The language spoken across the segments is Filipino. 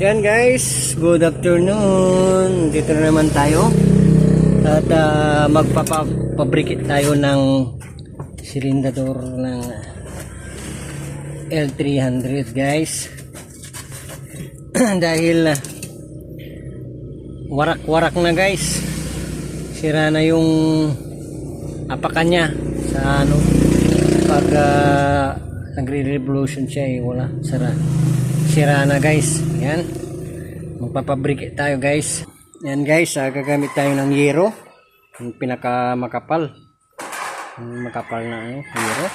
Yan guys, good afternoon. Dito na naman tayo. At magpapabrikit tayo ng silindador ng L300 guys. Dahil warak-warak na guys. Sira na yung apakan niya sa ano. Pag nagre-revolution siya wala, sira na guys. Yan, magpapabrikit tayo guys. Yan guys, gagamit tayo ng yero, yung pinaka makapal na yero.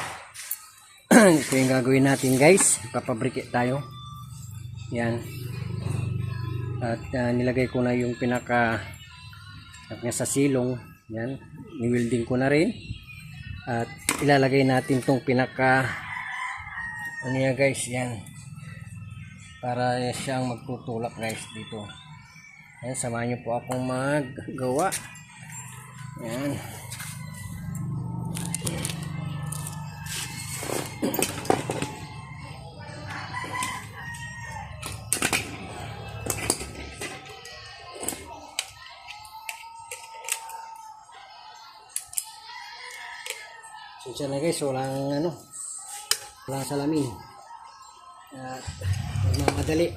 Ito yung gagawin natin guys, papabrikit tayo. Yan, at nilagay ko na yung pinaka sa silong. Yan, ni-welding ko na rin. At ilalagay natin tong pinaka ano yan guys, yan, para siyang magtutulak guys dito. Yan, samahan nyo po akong maggawa. Yan. So na guys, walang salamin. At magmamadali.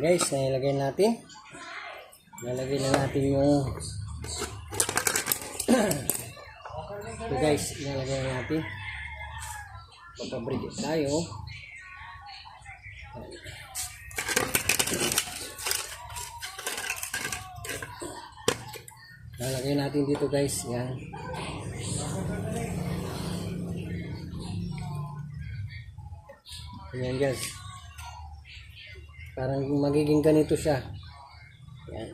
Guys, nilagay na natin yung ito guys, nilagay na natin. Papabrikit tayo. Nilagay natin dito guys. Yan. Yan guys, parang magiging ganito siya. Yan.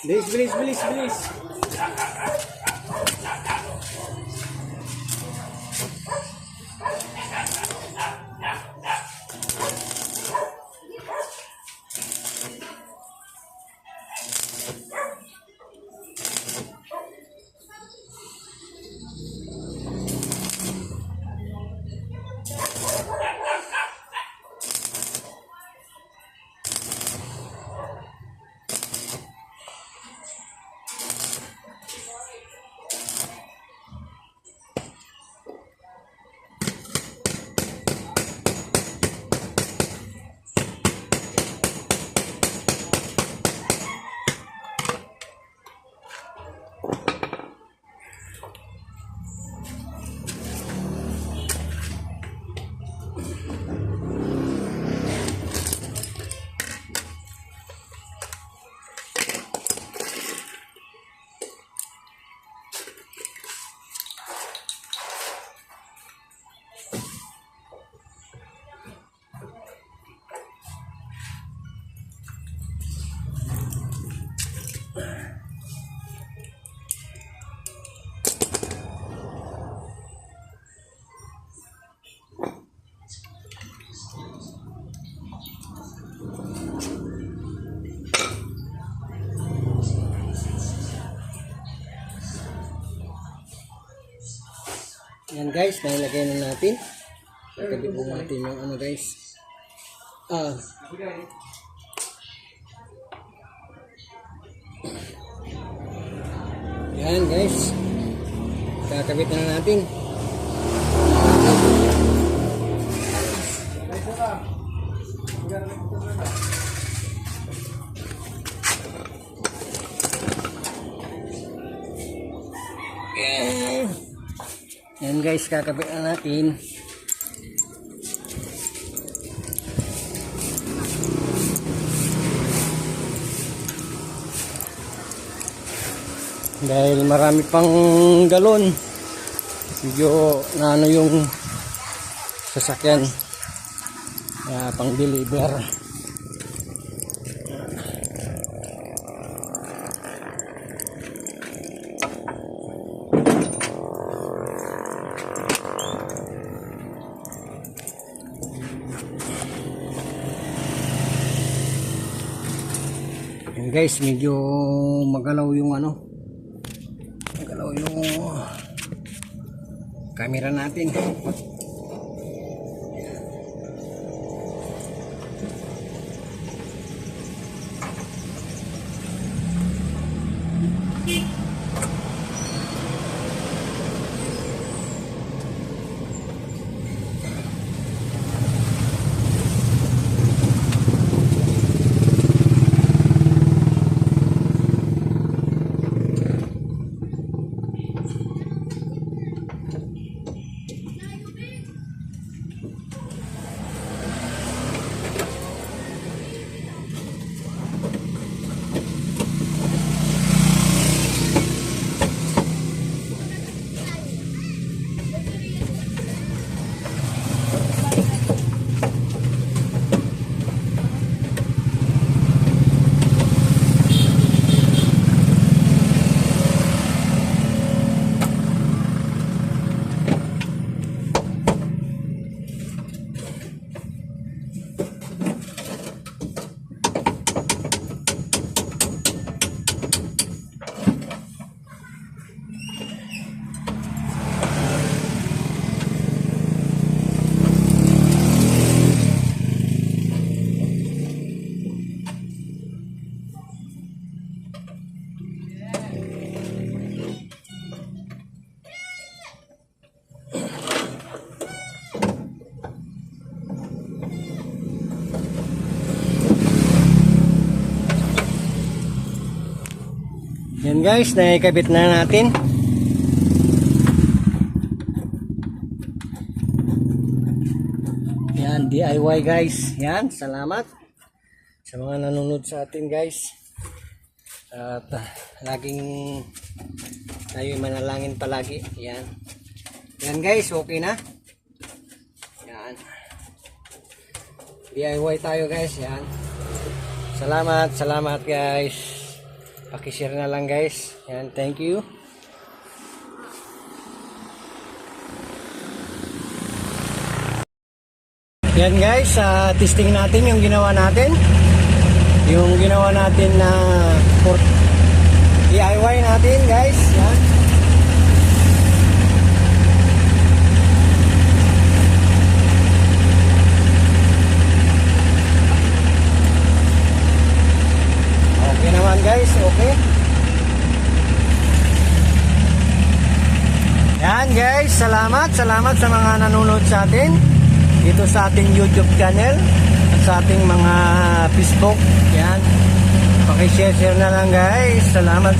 Bilis, bilis, bilis, bilis. Yan guys, nailagay na natin. Pagkabit na natin yung ano guys. Yan guys. Kakabit na natin. Yan guys, kakabit na natin. Dahil marami pang galon, medyo ano yung sasakyan pang deliver. Guys, medyo magalaw yung ano, magalaw yung camera natin. Yan guys, naikabit na natin. Yan, DIY guys. Yan, salamat sa mga nanonood sa atin guys. At laging tayo manalangin palagi. Yan. Yan guys, okay na. Yan. DIY tayo guys. Yan. Salamat guys. Paki-share na lang guys. Yan, thank you. Yan guys, testing natin yung ginawa natin. Yung ginawa natin na DIY natin guys. Yan. Okay naman guys, okay. Yan guys, salamat sa mga nanonood sa atin dito sa ating YouTube channel at sa ating mga Facebook. Yan, pakishare na lang guys. Salamat